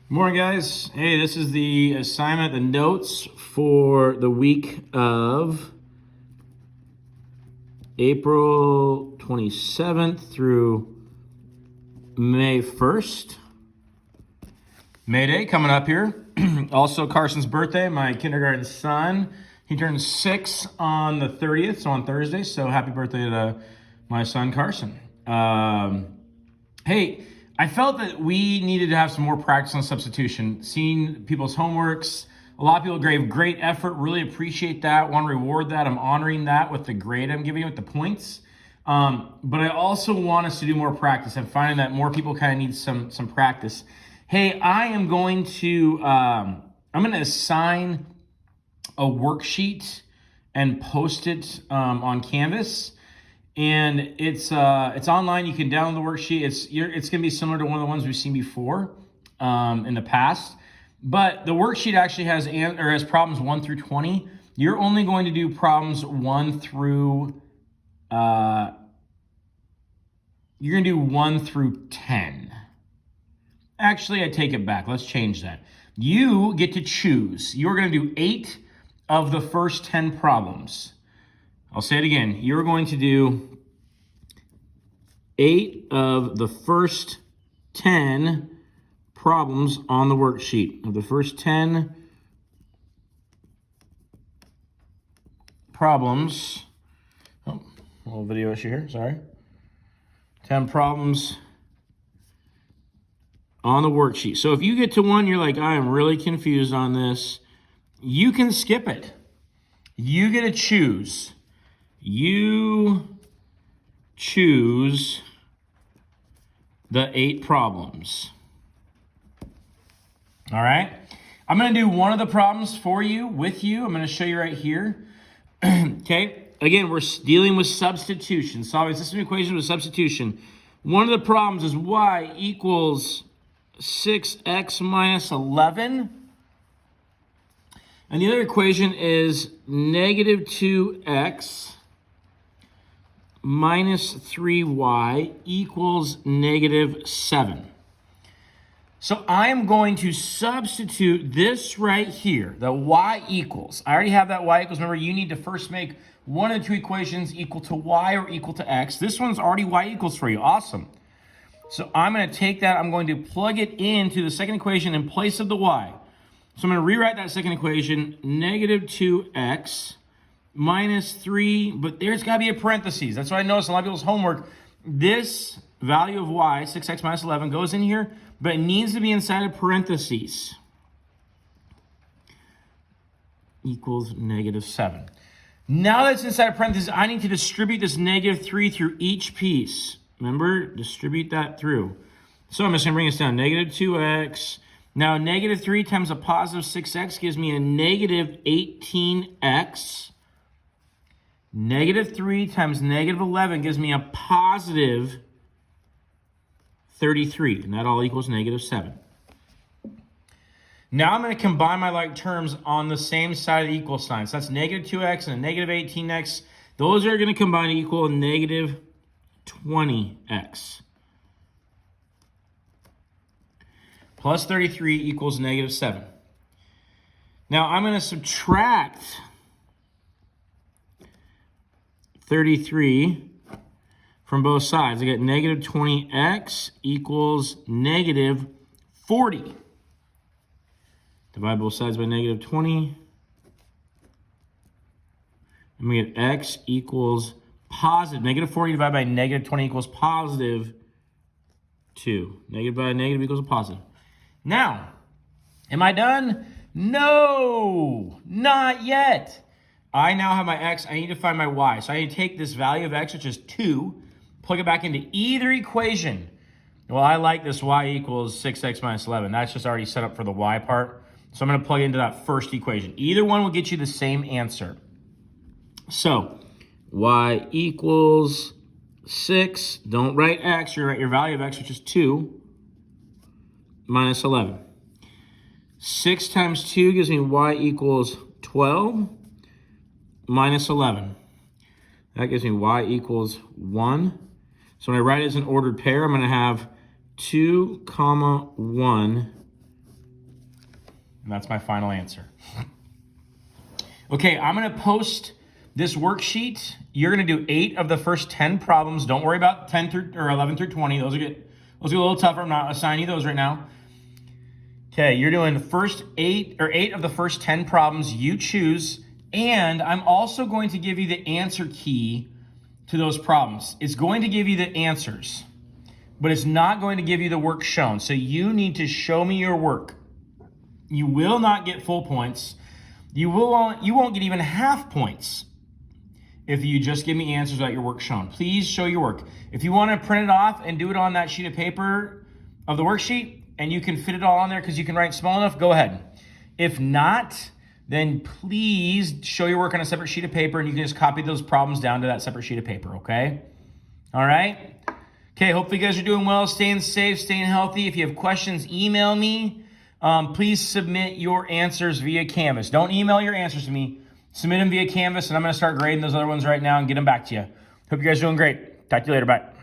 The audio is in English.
Good morning, guys. Hey, this is the assignment, the notes for the week of April 27th through May 1st. May Day coming up here. Also, Carson's birthday, my kindergarten son. He turns 6 on the 30th, so on Thursday. So happy birthday to my son, Carson. Hey, I felt that we needed to have some more practice on substitution, seeing people's homeworks. A lot of people gave great effort, really appreciate that, want to reward that. I'm honoring that with the grade I'm giving you, with the points. But I also want us to do more practice. I'm finding that more people kind of need some practice. Hey, I'm going to assign a worksheet and post it on Canvas. And it's online. You can download the worksheet. It's going to be similar to one of the ones we've seen before in the past. But the worksheet actually has problems 1 through 20. You're only going to do problems 1 through 10. Actually, I take it back. Let's change that. You get to choose. You're going to do 8 of the first 10 problems. I'll say it again. You're going to do 8 of the first 10 problems on the worksheet. Of the first 10 problems, a little video issue here, sorry. 10 problems on the worksheet. So if you get to one, you're like, I am really confused on this, you can skip it. You get to choose. You choose the 8 problems. All right. I'm going to do one of the problems for you, with you. I'm going to show you right here. Okay. Again, we're dealing with substitution. Solving a system equation with substitution. One of the problems is y equals 6x minus 11. And the other equation is negative 2x minus 3y equals negative 7. So I am going to substitute this right here, the y equals. I already have that y equals. Remember, you need to first make one of the two equations equal to y or equal to x. This one's already y equals for you. Awesome. So I'm going to take that. I'm going to plug it into the second equation in place of the y. So I'm going to rewrite that second equation, negative 2x minus 3, but there's got to be a parentheses. That's what I noticed in a lot of people's homework. This value of y, 6x minus 11, goes in here, but it needs to be inside of parentheses. Equals negative 7. Now that it's inside of parentheses, I need to distribute this negative 3 through each piece. Remember, distribute that through. So I'm just going to bring this down. Negative 2x. Now, negative 3 times a positive 6x gives me a negative 18x. Negative 3 times negative 11 gives me a positive 33. And that all equals negative 7. Now I'm going to combine my like terms on the same side of the equal sign. So that's negative 2x and a negative 18x. Those are going to combine to equal a negative 20x. Plus 33 equals negative 7. Now I'm going to subtract 33 from both sides. I get negative 20x equals negative 40. Divide both sides by negative 20. And we get x equals positive. Negative 40 divided by negative 20 equals positive 2. Negative by negative equals a positive. Now, am I done? No, not yet. I now have my x. I need to find my y. So I need to take this value of x, which is 2, plug it back into either equation. Well, I like this y equals 6x minus 11. That's just already set up for the y part. So I'm going to plug it into that first equation. Either one will get you the same answer. So y equals 6. Don't write x. You write your value of x, which is 2, minus 11. 6 times 2 gives me y equals 12 minus 11. That gives me y equals 1. So when I write it as an ordered pair, I'm going to have 2, 1 And that's my final answer. Okay, I'm gonna post this worksheet. You're gonna do 8 of the first 10 problems. Don't worry about 10 through or 11 through 20. Those are a little tougher. I'm not assigning you those right now. Okay, you're doing the first 8 of the first 10 problems you choose, and I'm also going to give you the answer key to those problems. It's going to give you the answers, but it's not going to give you the work shown. So you need to show me your work. You will not get full points. You won't get even half points if you just give me answers without your work shown. Please show your work. If you want to print it off and do it on that sheet of paper of the worksheet, and you can fit it all on there because you can write small enough, go ahead. If not, then please show your work on a separate sheet of paper, and you can just copy those problems down to that separate sheet of paper, okay? All right? Okay, hopefully you guys are doing well, staying safe, staying healthy. If you have questions, email me. Please submit your answers via Canvas. Don't email your answers to me. Submit them via Canvas, and I'm going to start grading those other ones right now and get them back to you. Hope you guys are doing great. Talk to you later. Bye.